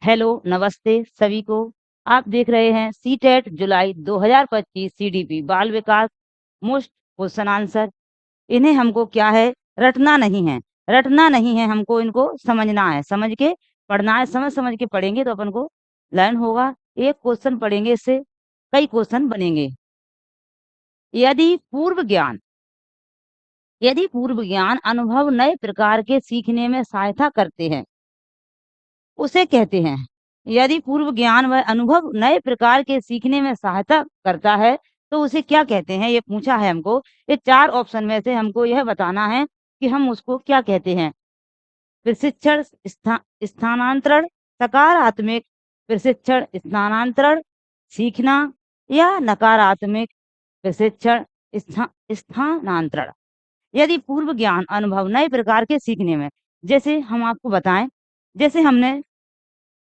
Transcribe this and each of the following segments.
Hello, नमस्ते सभी को। आप देख रहे हैं सीटेट जुलाई 2025 सीडीपी बाल विकास मोस्ट क्वेश्चन आंसर। इन्हें हमको क्या है, रटना नहीं है। रटना नहीं है, हमको इनको समझना है, समझ के पढ़ना है। समझ समझ के पढ़ेंगे तो अपन को लर्न होगा। एक क्वेश्चन पढ़ेंगे, इससे कई क्वेश्चन बनेंगे। यदि पूर्व ज्ञान यदि पूर्व ज्ञान अनुभव नए प्रकार के सीखने में सहायता करते हैं, उसे कहते हैं। यदि पूर्व ज्ञान व अनुभव नए प्रकार के सीखने में सहायता करता है, तो उसे क्या कहते हैं, ये पूछा है हमको। ये 4 ऑप्शन में से हमको यह बताना है कि हम उसको क्या कहते हैं। प्रशिक्षण स्थानांतरण, सकारात्मक प्रशिक्षण स्थानांतरण, सीखना, या नकारात्मक प्रशिक्षण स्थानांतरण। यदि पूर्व ज्ञान अनुभव नए प्रकार के सीखने में, जैसे हम आपको बताएं, जैसे हमने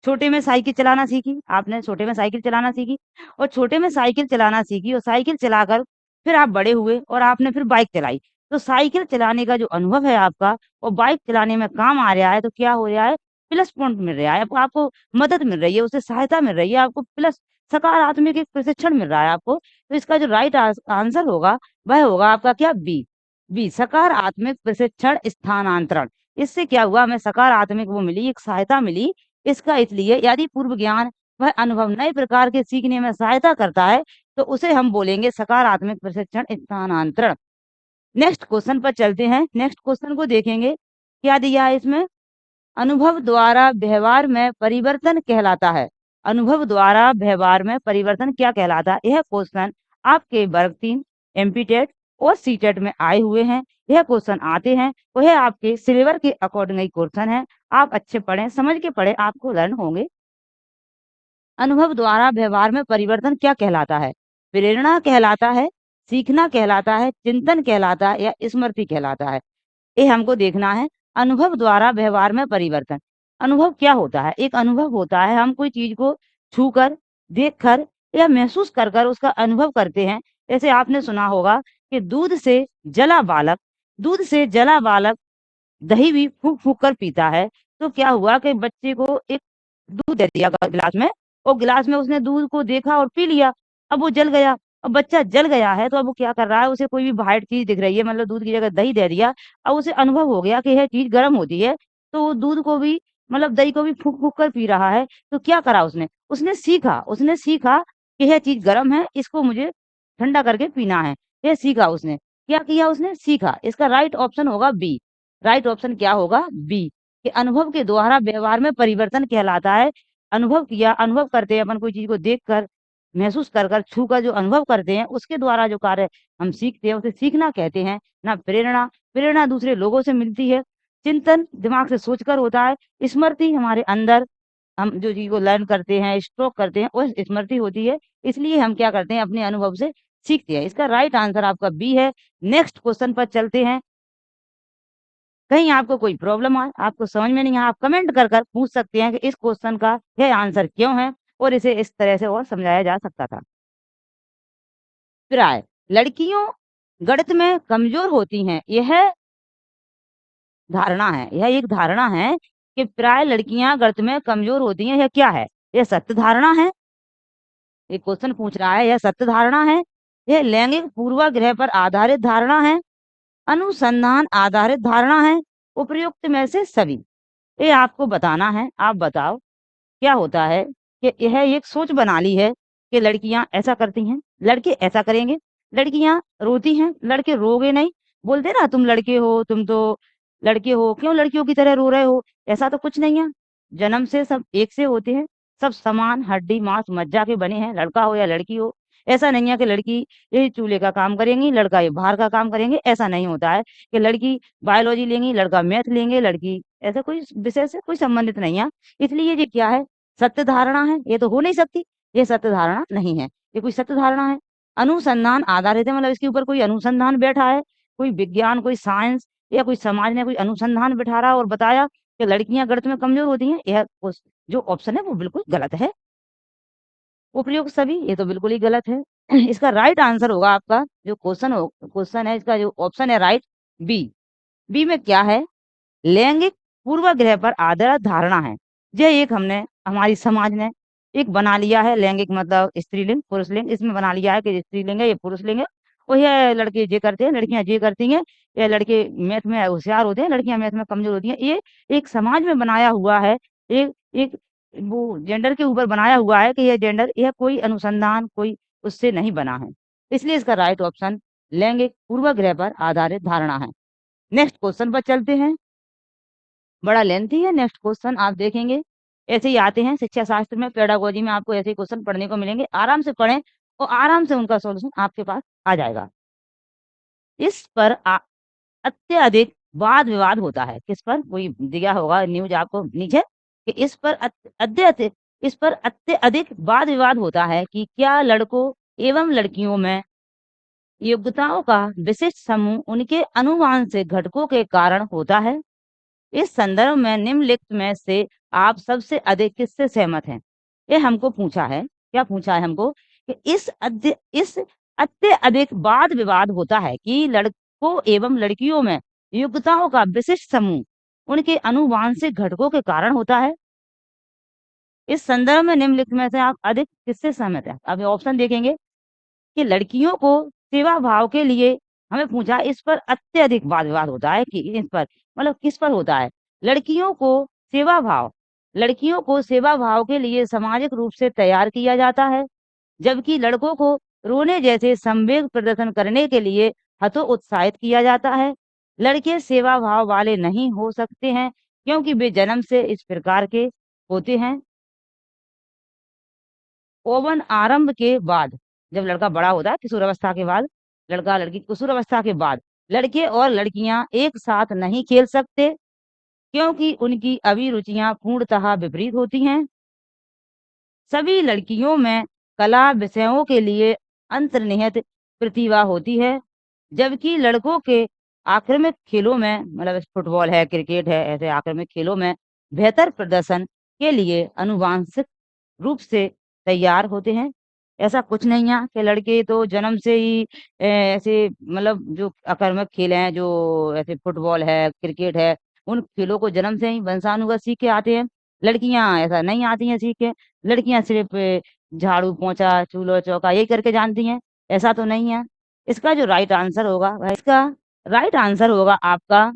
छोटे में साइकिल चलाना सीखी, आपने छोटे में साइकिल चलाना सीखी और छोटे में साइकिल चलाना सीखी और साइकिल चलाकर फिर आप बड़े हुए और आपने फिर बाइक चलाई। तो साइकिल चलाने का जो अनुभव है आपका, वो बाइक चलाने में काम आ रहा है, तो क्या हो रहा है, प्लस पॉइंट मिल रहा है आपको, आपको मदद मिल रही है, उससे सहायता मिल रही है आपको, प्लस सकारात्मक एक प्रशिक्षण मिल रहा है आपको। तो इसका जो राइट आंसर होगा वह होगा आपका क्या, बी। बी सकारात्मक प्रशिक्षण स्थानांतरण। इससे क्या हुआ, हमें सकारात्मक वो मिली, एक सहायता मिली। इसका इसलिए यदि पूर्व ज्ञान वह अनुभव नए प्रकार के सीखने में सहायता करता है, तो उसे हम बोलेंगे सकारात्मक प्रशिक्षण स्थानांतरण। नेक्स्ट क्वेश्चन पर चलते हैं। नेक्स्ट क्वेश्चन को देखेंगे, क्या दिया है इसमें। अनुभव द्वारा व्यवहार में परिवर्तन कहलाता है। अनुभव द्वारा व्यवहार में परिवर्तन क्या कहलाता है। यह क्वेश्चन आपके वर्ग 3 एमपीटेट और सीटेट में आए हुए हैं। यह क्वेश्चन आते हैं, वह आपके सिलेबस के अकॉर्डिंग ही क्वेश्चन है। आप अच्छे पढ़ें, समझ के पढ़ें, आपको लर्न होंगे। अनुभव द्वारा व्यवहार में परिवर्तन क्या कहलाता है। प्रेरणा कहलाता है, सीखना कहलाता है, चिंतन कहलाता है, या स्मृति कहलाता है। ये हमको देखना है। अनुभव द्वारा व्यवहार में परिवर्तन, अनुभव क्या होता है। एक अनुभव होता है, हम कोई चीज को छूकर, देखकर या महसूस कर कर उसका अनुभव करते हैं। जैसे आपने सुना होगा कि दूध से जला बालक दही भी फूक फूक कर पीता है। तो क्या हुआ कि बच्चे को एक दूध दे दिया गिलास में, और गिलास में उसने दूध को देखा और पी लिया। अब वो जल गया। अब बच्चा जल गया है, तो अब वो क्या कर रहा है, उसे कोई भी वाइट चीज दिख रही है, मतलब दूध की जगह दही दे दिया। अब उसे अनुभव हो गया कि यह चीज गर्म होती है, तो वो दूध को भी, मतलब दही को भी फूक फूक कर पी रहा है। तो क्या करा उसने, उसने सीखा कि यह चीज गर्म है, इसको मुझे ठंडा करके पीना है। यह सीखा उसने। क्या किया उसने, सीखा। इसका राइट ऑप्शन होगा बी। राइट ऑप्शन क्या होगा, बी। कि अनुभव के द्वारा व्यवहार में परिवर्तन कहलाता है। अनुभव किया, अनुभव करते हैं अपन कोई चीज को देखकर, महसूस कर कर, छू कर जो अनुभव करते हैं, उसके द्वारा जो कार्य हम सीखते हैं, उसे सीखना कहते हैं। ना प्रेरणा, प्रेरणा दूसरे लोगों से मिलती है। चिंतन दिमाग से सोचकर होता है। स्मृति हमारे अंदर, हम जो चीज को लर्न करते हैं, स्ट्रोक करते हैं, वो स्मृति होती है। इसलिए हम क्या करते हैं, अपने अनुभव से सीखते हैं। इसका राइट आंसर आपका बी है। नेक्स्ट क्वेश्चन पर चलते हैं। कहीं आपको कोई प्रॉब्लम आए, आपको समझ में नहीं आया, आप कमेंट कर कर पूछ सकते हैं कि इस क्वेश्चन का यह आंसर क्यों है, और इसे इस तरह से और समझाया जा सकता था। प्राय लड़कियों गणित में कमजोर होती हैं, यह धारणा है, यह एक धारणा है कि प्राय लड़कियां गणित में कमजोर होती हैं। यह क्या है, यह सत्य धारणा है। एक क्वेश्चन पूछ रहा है, यह सत्य धारणा है, यह लैंगिक पूर्वाग्रह पर आधारित धारणा है, अनुसंधान आधारित धारणा है, उपयुक्त में से सभी। ये आपको बताना है। आप बताओ क्या होता है कि यह एक सोच बना ली है कि लड़कियां ऐसा करती हैं, लड़के ऐसा करेंगे। लड़कियां रोती हैं, लड़के रोगे नहीं। बोलते ना, तुम लड़के हो, तुम तो लड़के हो, क्यों लड़कियों की तरह रो रहे हो। ऐसा तो कुछ नहीं है। जन्म से सब एक से होते हैं, सब समान हड्डी मांस मज्जा के बने हैं, लड़का हो या लड़की हो। ऐसा नहीं है कि लड़की ये चूल्हे का काम करेंगी, लड़का ये बाहर का काम करेंगे। ऐसा नहीं होता है कि लड़की बायोलॉजी लेंगी, लड़का मैथ लेंगे। लड़की ऐसा कोई विषय से कोई संबंधित नहीं है। इसलिए ये क्या है, सत्य धारणा है। ये तो हो नहीं सकती, ये सत्य धारणा नहीं है, ये कोई सत्य धारणा है। अनुसंधान आधारित है, मतलब इसके ऊपर कोई अनुसंधान बैठा है, कोई विज्ञान, कोई साइंस या कोई समाज ने कोई अनुसंधान बिठा रहा और बताया कि लड़कियां गणित में कमजोर होती हैं। यह जो ऑप्शन है वो बिल्कुल गलत है। उपयुक्त सभी, ये तो बिल्कुल ही गलत है। इसका राइट आंसर होगा आपका जो क्वेश्चन है, इसका जो ऑप्शन है राइट, बी। बी में क्या है, लैंगिक पूर्वाग्रह पर आधारित धारणा है। यह एक हमने हमारी समाज ने एक बना लिया है लैंगिक मतलब स्त्रीलिंग, पुरुषलिंग इसमें बना लिया है कि स्त्रीलिंग है, ये पुरुषलिंग है और यह लड़के ये करते हैं, लड़कियाँ ये करती हैं, या लड़के मैथ में होशियार होते हैं, लड़कियाँ मैथ में कमज़ोर होती हैं। ये एक समाज में बनाया हुआ है, एक एक वो जेंडर के ऊपर बनाया हुआ है कि ये जेंडर यह कोई अनुसंधान कोई उससे नहीं बना है। इसलिए इसका राइट ऑप्शन लैंगिक पूर्वाग्रह पर आधारित धारणा है। नेक्स्ट क्वेश्चन पर चलते हैं। बड़ा लेंथी है नेक्स्ट क्वेश्चन आप देखेंगे। ऐसे ही आते हैं शिक्षा शास्त्र में, पेडागोजी में आपको ऐसे ही क्वेश्चन पढ़ने को मिलेंगे। आराम से पढ़ें और आराम से उनका सॉल्यूशन आपके पास आ जाएगा। इस पर अत्यधिक वाद-विवाद होता है। किस पर? कोई दिया होगा न्यूज़ आपको नीचे कि इस पर अत्यधिक वाद-विवाद होता है कि क्या लड़कों एवं लड़कियों में योग्यताओं का विशिष्ट समूह उनके आनुवांशिक घटकों के कारण होता है? इस संदर्भ में निम्नलिखित में से आप सबसे अधिक किससे सहमत हैं? ये हमको पूछा है। क्या पूछा है हमको? कि इस अत्यधिक वाद-विवाद होता है कि लड़कों एवं लड़कियों में योग्यताओं का विशिष्ट समूह उनके आनुवांशिक घटकों के कारण होता है। इस संदर्भ में निम्नलिखित में से आप अधिक किससे सहमत हैं? अब ये ऑप्शन देखेंगे कि लड़कियों को सेवा भाव के लिए हमें पूछा इस पर अत्यधिक वाद-विवाद होता है कि इस पर मतलब किस पर होता है? लड़कियों को सेवा भाव लड़कियों को सेवा भाव के लिए सामाजिक रूप से तैयार किया जाता है, जबकि लड़कों को रोने जैसे संवेग प्रदर्शन करने के लिए हतोत्साहित किया जाता है। लड़के सेवा भाव वाले नहीं हो सकते हैं क्योंकि वे जन्म से इस प्रकार के होते हैं। यौवन आरंभ के बाद जब लड़का बड़ा होता है किशोरावस्था के बाद लड़का-लड़की किशोरावस्था के बाद लड़के और लड़कियां एक साथ नहीं खेल सकते क्योंकि उनकी अभिरुचियां पूर्णतः विपरीत होती हैं। सभी लड़कियों में कला विषयों के लिए अंतर्निहित प्रतिभा होती है, जबकि लड़कों के आक्रमक खेलों में मतलब फुटबॉल है, क्रिकेट है, ऐसे आक्रमक खेलों में बेहतर प्रदर्शन के लिए आनुवांशिक रूप से तैयार होते हैं। ऐसा कुछ नहीं है कि लड़के तो जन्म से ही ऐसे मतलब जो आक्रामक खेल हैं, जो ऐसे फुटबॉल है, क्रिकेट है, उन खेलों को जन्म से ही वंशानुगत सीख के आते हैं। लड़कियाँ ऐसा नहीं आती हैं सीख के, लड़कियाँ सिर्फ़ झाड़ू, पोंछा, चूल्हा-चौका यही करके जानती हैं, ऐसा तो नहीं है। इसका जो राइट आंसर होगा वह इसका राइट आंसर होगा आपका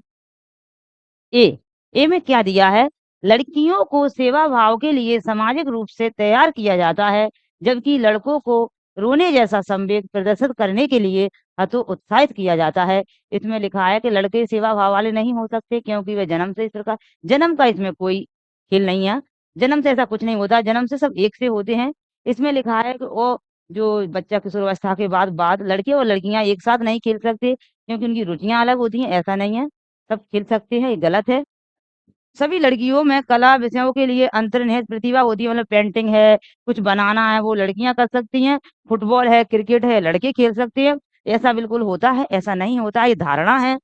ए। ए में क्या दिया है? लड़कियों को सेवा भाव के लिए सामाजिक रूप से तैयार किया जाता है, जबकि लड़कों को रोने जैसा संवेग प्रदर्शित करने के लिए हतोत्साहित किया जाता है। इसमें लिखा है कि लड़के सेवा भाव वाले नहीं हो सकते क्योंकि वे जन्म से इस प्रकार जन्म का इसमें कोई खेल नहीं है। जन्म से ऐसा कुछ नहीं होता, जन्म से सब एक से होते हैं। इसमें लिखा है कि वो जो बच्चा किशोरावस्था के बाद लड़के और लड़कियाँ एक साथ नहीं खेल सकते क्योंकि उनकी रुचियाँ अलग होती हैं, ऐसा नहीं है। सब खेल सकते हैं, ये गलत है। सभी लड़कियों में कला विषयों के लिए अंतर्निहित प्रतिभा होती है मतलब पेंटिंग है, कुछ बनाना है वो लड़कियाँ कर सकती हैं, फुटबॉल है, क्रिकेट है, लड़के खेल सकते हैं। ऐसा बिल्कुल होता है, ऐसा नहीं होता, ये धारणा है।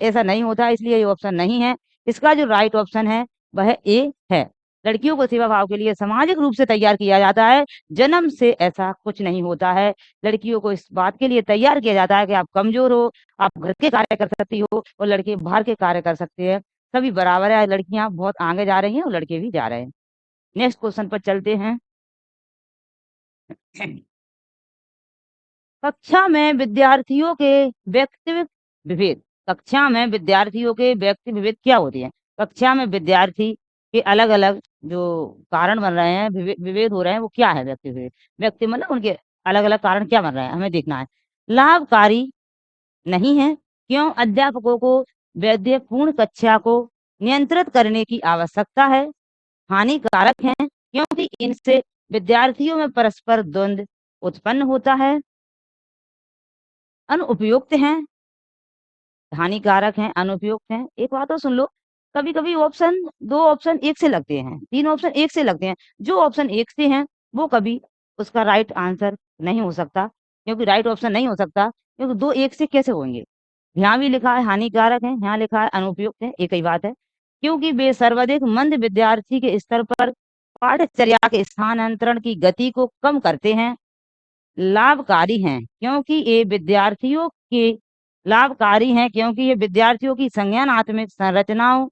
ऐसा नहीं होता इसलिए ये ऑप्शन नहीं है। इसका जो राइट ऑप्शन है वह ए है। लड़कियों को सेवा भाव के लिए सामाजिक रूप से तैयार किया जाता है, जन्म से ऐसा कुछ नहीं होता है। लड़कियों को इस बात के लिए तैयार किया जाता है कि आप कमज़ोर हो, आप घर के कार्य कर सकती हो और लड़के बाहर के कार्य कर सकते हैं। सभी बराबर है, लड़कियाँ बहुत आगे जा रही हैं और लड़के भी जा रहे हैं। नेक्स्ट क्वेश्चन पर चलते हैं। कक्षा में विद्यार्थियों के व्यक्तिगत विभेद कक्षा में विद्यार्थियों के व्यक्ति विभेद क्या होते हैं? कक्षा में विद्यार्थी के अलग-अलग जो कारण बन रहे हैं, विभेद हो रहे हैं, वो क्या है व्यक्ति विभेद? व्यक्ति मतलब उनके अलग-अलग कारण क्या बन रहे हैं, हमें देखना है। लाभकारी नहीं है, क्यों? अध्यापकों को वैद्यपूर्ण कक्षा को नियंत्रित करने की आवश्यकता है। हानिकारक हैं, क्योंकि इनसे विद्यार्थियों में परस्पर द्वंद्व उत्पन्न होता है। अनुपयुक्त हैं, हानिकारक हैं, अनुपयुक्त हैं। एक बात और सुन लो, कभी-कभी ऑप्शन 2 ऑप्शन एक से लगते हैं, 3 ऑप्शन एक से लगते हैं। जो ऑप्शन एक से हैं, वो कभी उसका राइट आंसर नहीं हो सकता, क्योंकि राइट ऑप्शन नहीं हो सकता, क्योंकि 2 एक से कैसे होंगे? यहाँ भी लिखा है हानिकारक है, यहाँ लिखा है अनुपयुक्त है, एक ही बात है। क्योंकि वे सर्वाधिक मंद विद्यार्थी के स्तर पर पाठ्यचर्या के स्थानांतरण की गति को कम करते हैं। लाभकारी हैं, क्योंकि ये विद्यार्थियों के लाभकारी हैं क्योंकि ये विद्यार्थियों की संज्ञानात्मक संरचनाओं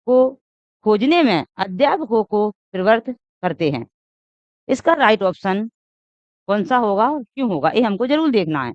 को खोजने में अध्यापकों को प्रवृत्त करते हैं। इसका राइट ऑप्शन कौन-सा होगा और क्यों होगा? ये हमको ज़रूर देखना है।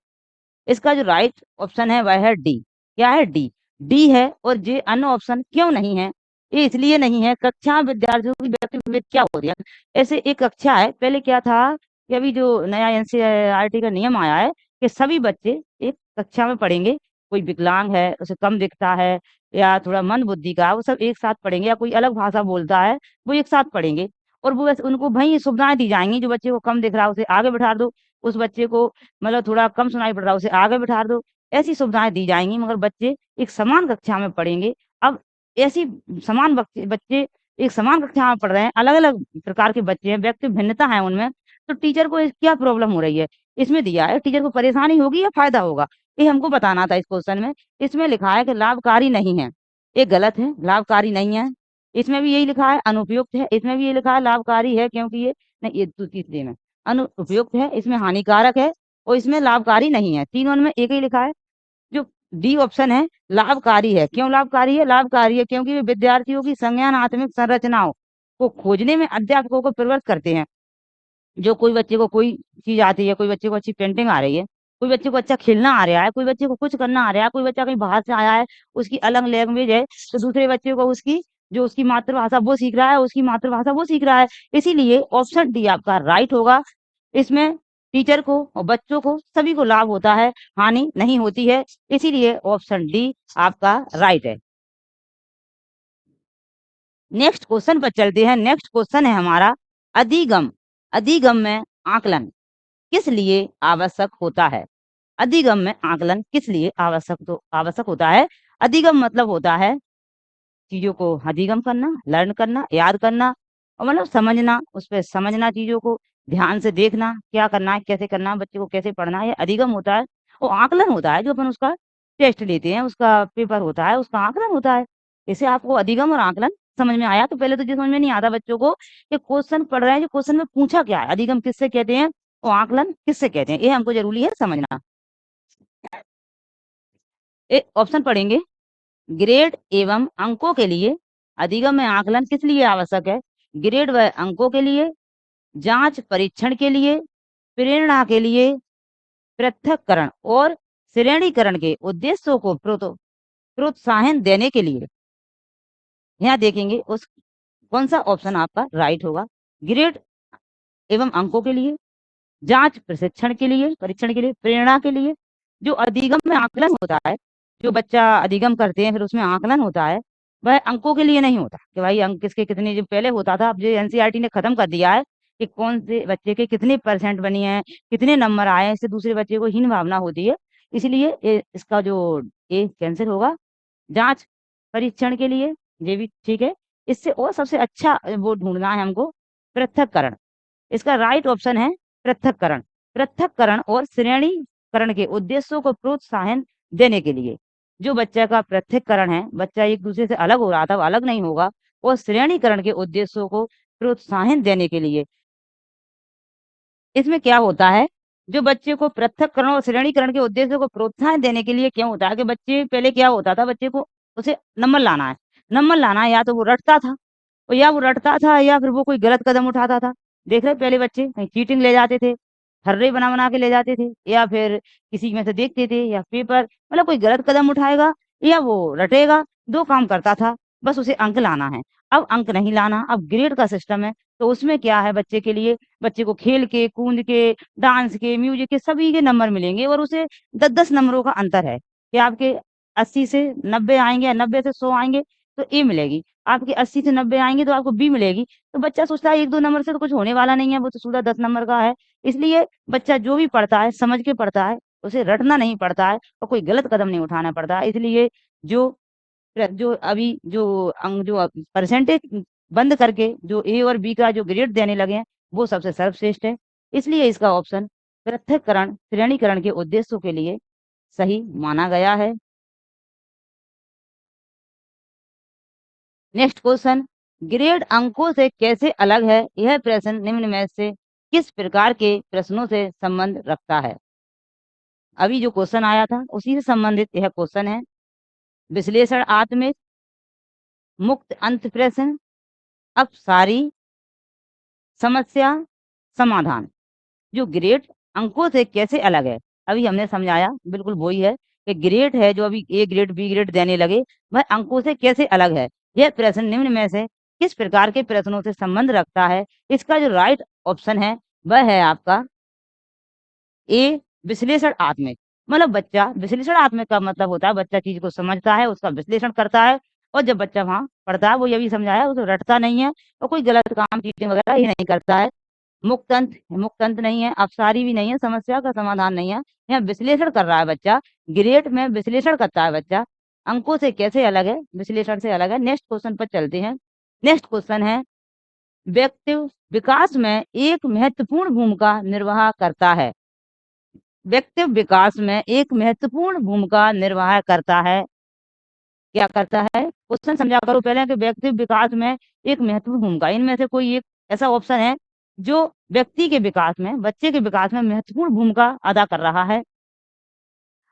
इसका जो राइट ऑप्शन है वह है डी। क्या है? डी। डी है और जे अन्य ऑप्शन क्यों नहीं है? ये इसलिए नहीं है, कक्षा में विद्यार्थियों की व्यक्तिगत क्या हो रही है? ऐसे एक कक्षा है, पहले क्या था कि अभी जो नया एनसीईआरटी का नियम आया है कि सभी बच्चे एक कक्षा में पढ़ेंगे। कोई विकलांग है, उसे कम दिखता है या थोड़ा मंदबुद्धि का है, वो सब एक साथ पढ़ेंगे या कोई अलग भाषा बोलता है, वो एक साथ पढ़ेंगे और वो बस उनको वहीं सुविधाएँ दी जाएँगी। जो बच्चे को कम दिख रहा है, उसे आगे बिठा दो, उस बच्चे को मतलब थोड़ा कम सुनाई पड़ रहा है, उसे आगे बिठा दो, ऐसी सुविधाएँ दी जाएँगी मगर बच्चे एक समान कक्षा में पढ़ेंगे। अब ऐसी समान बच्चे बच्चे एक समान कक्षा में पढ़ रहे हैं, अलग-अलग प्रकार के बच्चे हैं, व्यक्ति भिन्नता है उनमें, तो टीचर को इस क्या प्रॉब्लम हो रही है? इसमें दिया है टीचर को परेशानी होगी या फ़ायदा होगा? ये हमको बताना था इस क्वेश्चन में। इसमें लिखा है कि लाभकारी नहीं है, ये गलत है, लाभकारी नहीं है। इसमें भी यही लिखा है अनुपयुक्त है, इसमें भी ये लिखा है लाभकारी है क्योंकि ये नहीं ये तो तीसरे में अनुपयुक्त है, इसमें हानिकारक है और इसमें लाभकारी नहीं है। तीनों में एक ही लिखा है। जो डी ऑप्शन है लाभकारी है। क्यों लाभकारी है? लाभकारी है क्योंकि वे विद्यार्थियों की संज्ञानात्मक संरचनाओं को खोजने में अध्यापकों को प्रवृत्त करते हैं। जो कोई बच्चे को कोई चीज़ आती है, कोई बच्चे को अच्छी पेंटिंग आ रही है, कोई बच्चे को अच्छा खेलना आ रहा है, कोई बच्चे को कुछ करना आ रहा है, कोई बच्चा कहीं बाहर से आया है, उसकी अलग लैंग्वेज है, तो दूसरे बच्चे को उसकी जो उसकी मातृभाषा वो सीख रहा है, उसकी मातृभाषा वो सीख रहा है। इसीलिए ऑप्शन डी आपका राइट होगा। इसमें टीचर को और बच्चों को सभी को लाभ होता है, हानि नहीं होती है। इसीलिए ऑप्शन डी आपका राइट है। नेक्स्ट क्वेश्चन पर चलते हैं। नेक्स्ट क्वेश्चन है हमारा अधिगम। अधिगम में आकलन किस लिए आवश्यक होता है? अधिगम में आकलन किस लिए आवश्यक होता है? अधिगम मतलब होता है चीज़ों को अधिगम करना, लर्न करना, याद करना और मतलब समझना, उस पे समझना चीज़ों को, ध्यान से देखना, क्या करना है, कैसे करना है, बच्चे को कैसे पढ़ना है, ये अधिगम होता है। और आकलन होता है जो अपन उसका टेस्ट लेते हैं, उसका पेपर होता है, उसका आकलन होता है। इससे आपको अधिगम और आकलन समझ में आया? तो पहले तो ये समझ में नहीं आता बच्चों को कि क्वेश्चन पढ़ रहे हैं, जो क्वेश्चन में पूछा क्या है, अधिगम किससे कहते हैं और आकलन किससे कहते हैं, ये हमको ज़रूरी है समझना। ऑप्शन पढ़ेंगे ग्रेड एवं अंकों के लिए अधिगम में आकलन किस लिए आवश्यक है? ग्रेड व अंकों के लिए, जांच परीक्षण के लिए, प्रेरणा के लिए, पृथक्करण और श्रेणीकरण के उद्देश्यों को प्रोत्साहन देने के लिए। यहाँ देखेंगे उस कौन सा ऑप्शन आपका राइट होगा। ग्रेड एवं अंकों के लिए, जांच प्रशिक्षण के लिए परीक्षण के लिए, प्रेरणा के लिए। जो अधिगम में आकलन होता है, जो बच्चा अधिगम करते हैं फिर उसमें आकलन होता है, वह अंकों के लिए नहीं होता कि भाई अंक किसके कितने, जो पहले होता था, अब जो एनसीईआरटी ने खत्म कर दिया है कि कौन से बच्चे के कितने परसेंट बनी है, कितने नंबर आए हैं, इससे दूसरे बच्चे को हीन भावना होती है। इसलिए इसका जो ए कैंसिल होगा। जांच परीक्षण के लिए ये भी ठीक है। इससे और सबसे अच्छा वो ढूंढना है हमको पृथक्करण। इसका राइट ऑप्शन है पृथक्करण। पृथक्करण और श्रेणीकरण के उद्देश्यों को प्रोत्साहन देने के लिए। जो बच्चे का पृथक्करण है, बच्चा एक दूसरे से अलग हो रहा था, वो अलग नहीं होगा, और श्रेणीकरण के उद्देश्यों को प्रोत्साहन देने के लिए। इसमें क्या होता है, जो बच्चे को पृथक्करण और श्रेणीकरण के उद्देश्यों को प्रोत्साहन देने के लिए क्यों होता है कि बच्चे पहले क्या होता था, बच्चे को उसे नंबर लाना है, नंबर लाना है, या तो वो रटता था और या वो रटता था या फिर वो कोई गलत कदम उठाता था। देख रहे पहले बच्चे कहीं चीटिंग ले जाते थे, फर्रे बना-बना के ले जाते थे या फिर किसी में से देखते थे या पेपर, मतलब कोई गलत कदम उठाएगा या वो रटेगा, 2 काम करता था, बस उसे अंक लाना है। अब अंक नहीं लाना, अब ग्रेड का सिस्टम है, तो उसमें क्या है बच्चे के लिए, बच्चे को खेल के, कूद के, डांस के, म्यूज़िक के सभी के नंबर मिलेंगे और उसे 10-10 नंबरों का अंतर है कि आपके 80 से 90 आएँगे या 90 से 100 आएँगे तो ए मिलेगी, आपके 80 से 90 आएँगे तो आपको बी मिलेगी। तो बच्चा सोचता है 1-2 नंबर से तो कुछ होने वाला नहीं है, वो तो सीधा 10 नंबर का है। इसलिए बच्चा जो भी पढ़ता है, समझ के पढ़ता है, उसे रटना नहीं पड़ता है और कोई गलत कदम नहीं उठाना पड़ता है। इसलिए जो जो अभी जो जो परसेंटेज बंद करके जो ए और बी का जो ग्रेड देने लगे हैं, वो सबसे सर्वश्रेष्ठ है। इसलिए इसका ऑप्शन पृथक्करण, श्रेणीकरण के उद्देश्यों के लिए सही माना गया है। नेक्स्ट क्वेश्चन, ग्रेड अंकों से कैसे अलग है? यह प्रश्न निम्न में से किस प्रकार के प्रश्नों से संबंध रखता है? अभी जो क्वेश्चन आया था, उसी से संबंधित यह क्वेश्चन है। विश्लेषण आत्मिक मुक्त अंत प्रश्न, अपसारी, समस्या, समाधान। जो ग्रेड अंकों से कैसे अलग है? अभी हमने समझाया, बिल्कुल वही है कि ग्रेड है जो अभी ए ग्रेड, बी ग्रेड देने लगे, वह अंकों से कैसे अलग है? यह प्रश्न निम्न में से किस प्रकार के प्रश्नों से संबंध रखता है? इसका जो राइट ऑप्शन है, वह है आपका ए विश्लेषणात्मक। मतलब बच्चा विश्लेषणात्मक का मतलब होता है बच्चा चीज़ को समझता है, उसका विश्लेषण करता है और जब बच्चा वहाँ पढ़ता है, वो ये भी समझाया, उसे रटता नहीं है और कोई गलत काम, चीटिंग वगैरह ये नहीं करता है। मुक्त अंत नहीं है, अपसारी भी नहीं है, समस्या का समाधान नहीं है। यहाँ विश्लेषण कर रहा है बच्चा, ग्रेड में विश्लेषण करता है बच्चा। अंकों से कैसे अलग है? विश्लेषण से अलग है। नेक्स्ट क्वेश्चन पर चलते हैं। नेक्स्ट क्वेश्चन है, व्यक्ति विकास में एक महत्वपूर्ण भूमिका निर्वाह करता है। व्यक्ति विकास में एक महत्वपूर्ण भूमिका निर्वाह करता है। क्या करता है? क्वेश्चन समझा करो पहले कि व्यक्ति विकास में एक महत्वपूर्ण भूमिका, इनमें से कोई एक ऐसा ऑप्शन है जो व्यक्ति के विकास में, बच्चे के विकास में महत्वपूर्ण भूमिका अदा कर रहा है।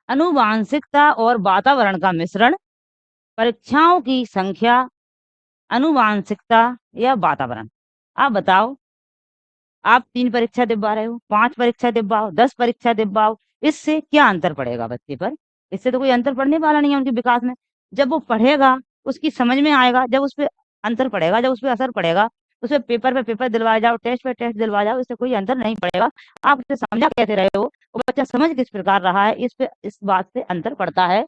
आनुवांशिकता और वातावरण का मिश्रण, परीक्षाओं की संख्या, आनुवांशिकता या वातावरण। आप बताओ, आप 3 परीक्षा दिलवा रहे हो, 5 परीक्षा दिलवाओ, 10 परीक्षा दिलवाओ, इससे क्या अंतर पड़ेगा बच्चे पर? इससे तो कोई अंतर पड़ने वाला नहीं है उनके विकास में। जब वो पढ़ेगा, उसकी समझ में आएगा, जब उसपे अंतर पड़ेगा, जब उसपे असर पड़ेगा, उसपे पेपर पे पेपर दिलवाए जाओ, टेस्ट पे टेस्ट दिलवाए जाओ, इससे कोई अंतर नहीं पड़ेगा। आप उसे समझा कैसे रहे हो, वो बच्चा समझ किस प्रकार रहा है, इस बात से अंतर पड़ता है।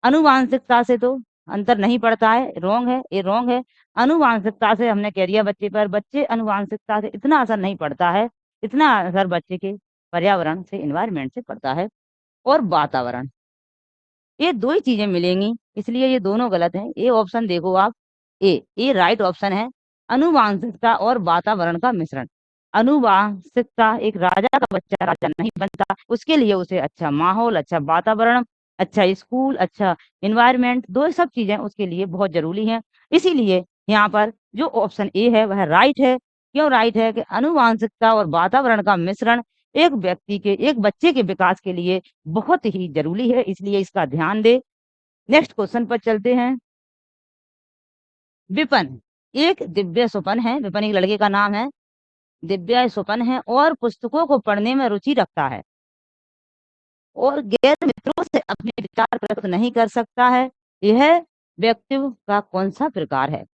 आनुवांशिकता से तो अंतर नहीं पड़ता है, रॉन्ग है, ये रॉन्ग है। आनुवांशिकता से हमने कह दिया बच्चे पर, बच्चे आनुवांशिकता से इतना असर नहीं पड़ता है, इतना असर बच्चे के पर्यावरण से, एनवायरनमेंट से पड़ता है। और वातावरण, ये 2 ही चीज़ें मिलेंगी, इसलिए ये दोनों गलत हैं। ए ऑप्शन देखो आप, ए राइट ऑप्शन है। आनुवांशिकता और वातावरण का मिश्रण। आनुवांशिकता, एक राजा का बच्चा राजा नहीं बनता, उसके लिए उसे अच्छा माहौल, अच्छा वातावरण, अच्छा स्कूल, अच्छा एनवायरनमेंट, 2 सब चीज़ें उसके लिए बहुत ज़रूरी हैं। इसीलिए यहाँ पर जो ऑप्शन ए है वह राइट है। क्यों राइट है? कि आनुवांशिकता और वातावरण का मिश्रण एक बच्चे के विकास के लिए बहुत ही ज़रूरी है, इसलिए इसका ध्यान दें। नेक्स्ट क्वेश्चन पर चलते हैं। विपन एक दिव्य स्वपन है, विपन एक लड़के का नाम है, दिव्या स्वपन है और पुस्तकों को पढ़ने में रुचि रखता है और गैर मित्रों से अपने विचार व्यक्त नहीं कर सकता है। यह व्यक्ति का कौन सा प्रकार है?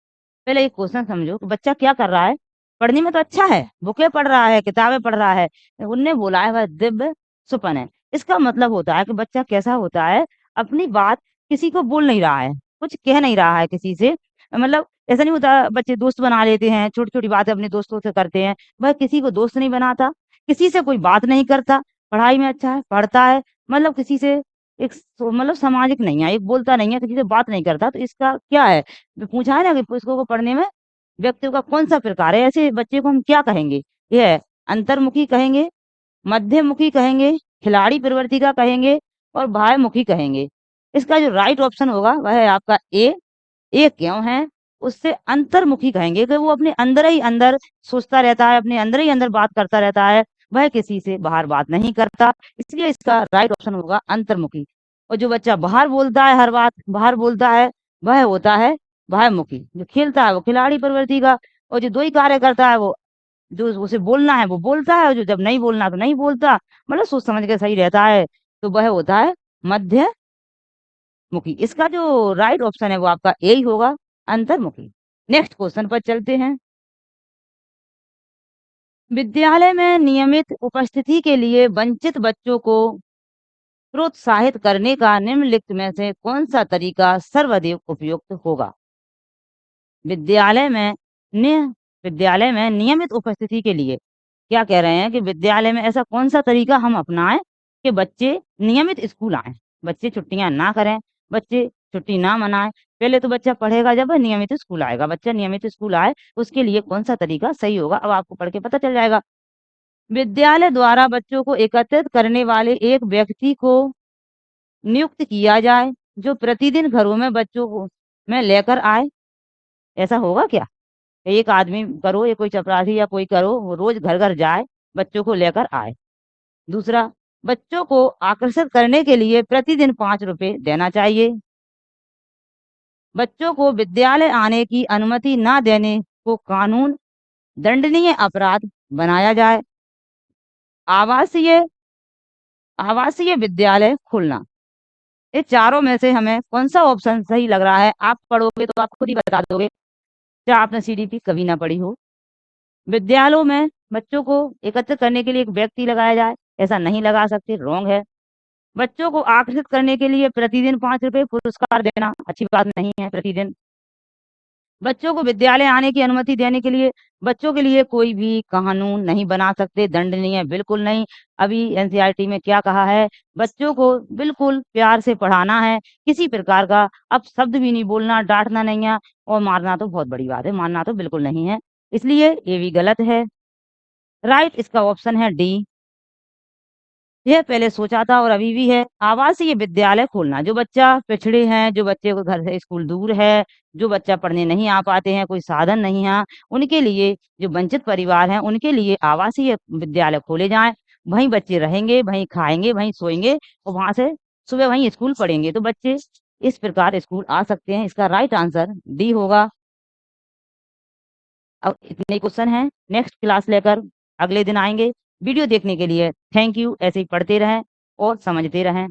पहले एक क्वेश्चन समझो कि बच्चा क्या कर रहा है? पढ़ने में तो अच्छा है, बुकें पढ़ रहा है, किताबें पढ़ रहा है, उनने बोला है वह दिव्य सुपन है। इसका मतलब होता है कि बच्चा कैसा होता है, अपनी बात किसी को बोल नहीं रहा है, कुछ कह नहीं रहा है किसी से। मतलब ऐसा नहीं होता, बच्चे दोस्त बना लेते हैं, छोटी छोटी बातें अपने दोस्तों से करते हैं, वह किसी को दोस्त नहीं बनाता, किसी से कोई बात नहीं करता, पढ़ाई में अच्छा है, पढ़ता है, मतलब किसी से एक मतलब सामाजिक नहीं है, एक बोलता नहीं है, किसी से बात नहीं करता, तो इसका क्या है? पूछा है ना कि पुस्तकों को पढ़ने में व्यक्ति का कौन-सा प्रकार है, ऐसे बच्चे को हम क्या कहेंगे? ये है अंतर्मुखी कहेंगे, मध्यमुखी कहेंगे, खिलाड़ी प्रवृत्ति का कहेंगे और बाह्यमुखी कहेंगे। इसका जो राइट ऑप्शन होगा वह है आपका ए। ए क्यों है? उससे अंतर्मुखी कहेंगे कि वो अपने अंदर ही अंदर सोचता रहता है, अपने अंदर ही अंदर बात करता रहता है, वह किसी से बाहर बात नहीं करता, इसलिए इसका राइट ऑप्शन होगा अंतर्मुखी। और जो बच्चा बाहर बोलता है, हर बात बाहर बोलता है, वह होता है बाह्यमुखी। जो खेलता है वो खिलाड़ी प्रवृत्ति का, और जो 2 ही कार्य करता है वो, जो उसे बोलना है वो बोलता है और जो जब नहीं बोलना तो नहीं बोलता, मतलब सोच समझ के सही रहता है, तो वह होता है मध्यमुखी। इसका जो राइट ऑप्शन है वो आपका ए ही होगा, अंतर्मुखी। नेक्स्ट क्वेश्चन पर चलते हैं। विद्यालय में नियमित उपस्थिति के लिए वंचित बच्चों को प्रोत्साहित करने का निम्नलिखित में से कौन सा तरीका सर्वाधिक उपयुक्त होगा? विद्यालय में नि विद्यालय में नियमित उपस्थिति के लिए क्या कह रहे हैं कि विद्यालय में ऐसा कौन सा तरीका हम अपनाएं कि बच्चे नियमित स्कूल आएं, बच्चे छुट्टियां ना करें, बच्चे छुट्टी ना मनाएं। पहले तो बच्चा पढ़ेगा जब वह नियमित स्कूल आएगा, बच्चा नियमित स्कूल आए, उसके लिए कौन सा तरीका सही होगा, अब आपको पढ़ के पता चल जाएगा। विद्यालय द्वारा बच्चों को एकत्रित करने वाले एक व्यक्ति को नियुक्त किया जाए जो प्रतिदिन घरों में बच्चों को में लेकर आए। ऐसा होगा क्या? एक आदमी करो या कोई चपरासी या कोई करो, वो रोज घर घर जाए, बच्चों को लेकर आए। दूसरा, बच्चों को आकर्षित करने के लिए प्रतिदिन 5 रुपए देना चाहिए। बच्चों को विद्यालय आने की अनुमति ना देने को कानून दंडनीय अपराध बनाया जाए। आवासीय आवासीय विद्यालय खोलना। ये चारों में से हमें कौन-सा ऑप्शन सही लग रहा है? आप पढ़ोगे तो आप खुद ही बता दोगे, क्या आपने सीडीपी कभी ना पढ़ी हो। विद्यालयों में बच्चों को एकत्र करने के लिए एक व्यक्ति लगाया जाए, ऐसा नहीं लगा सकते, रॉन्ग है। बच्चों को आकर्षित करने के लिए प्रतिदिन 5 रुपए पुरस्कार देना अच्छी बात नहीं है प्रतिदिन। बच्चों को विद्यालय आने की अनुमति देने के लिए बच्चों के लिए कोई भी कानून नहीं बना सकते, दंडनीय बिल्कुल नहीं। अभी एनसीईआरटी में क्या कहा है, बच्चों को बिल्कुल प्यार से पढ़ाना है, किसी प्रकार का अपशब्द भी नहीं बोलना, डाँटना नहीं है और मारना तो बहुत बड़ी बात है, मारना तो बिल्कुल नहीं है। इसलिए ये भी गलत है। राइट इसका ऑप्शन है डी। यह पहले सोचा था और अभी भी है, आवासीय विद्यालय खोलना। जो बच्चा पिछड़े हैं, जो बच्चे को घर से स्कूल दूर है, जो बच्चा पढ़ने नहीं आ पाते हैं, कोई साधन नहीं है, उनके लिए जो वंचित परिवार हैं, उनके लिए आवासीय विद्यालय खोले जाएँ। वहीं बच्चे रहेंगे, वहीं खाएँगे, वहीं सोएँगे और वहाँ से सुबह वहीं स्कूल पढ़ेंगे। तो बच्चे इस प्रकार स्कूल आ सकते हैं। इसका राइट आंसर डी होगा। अब इतने क्वेश्चन हैं, नेक्स्ट क्लास लेकर अगले दिन आएँगे। वीडियो देखने के लिए थैंक यू। ऐसे ही पढ़ते रहें और समझते रहें।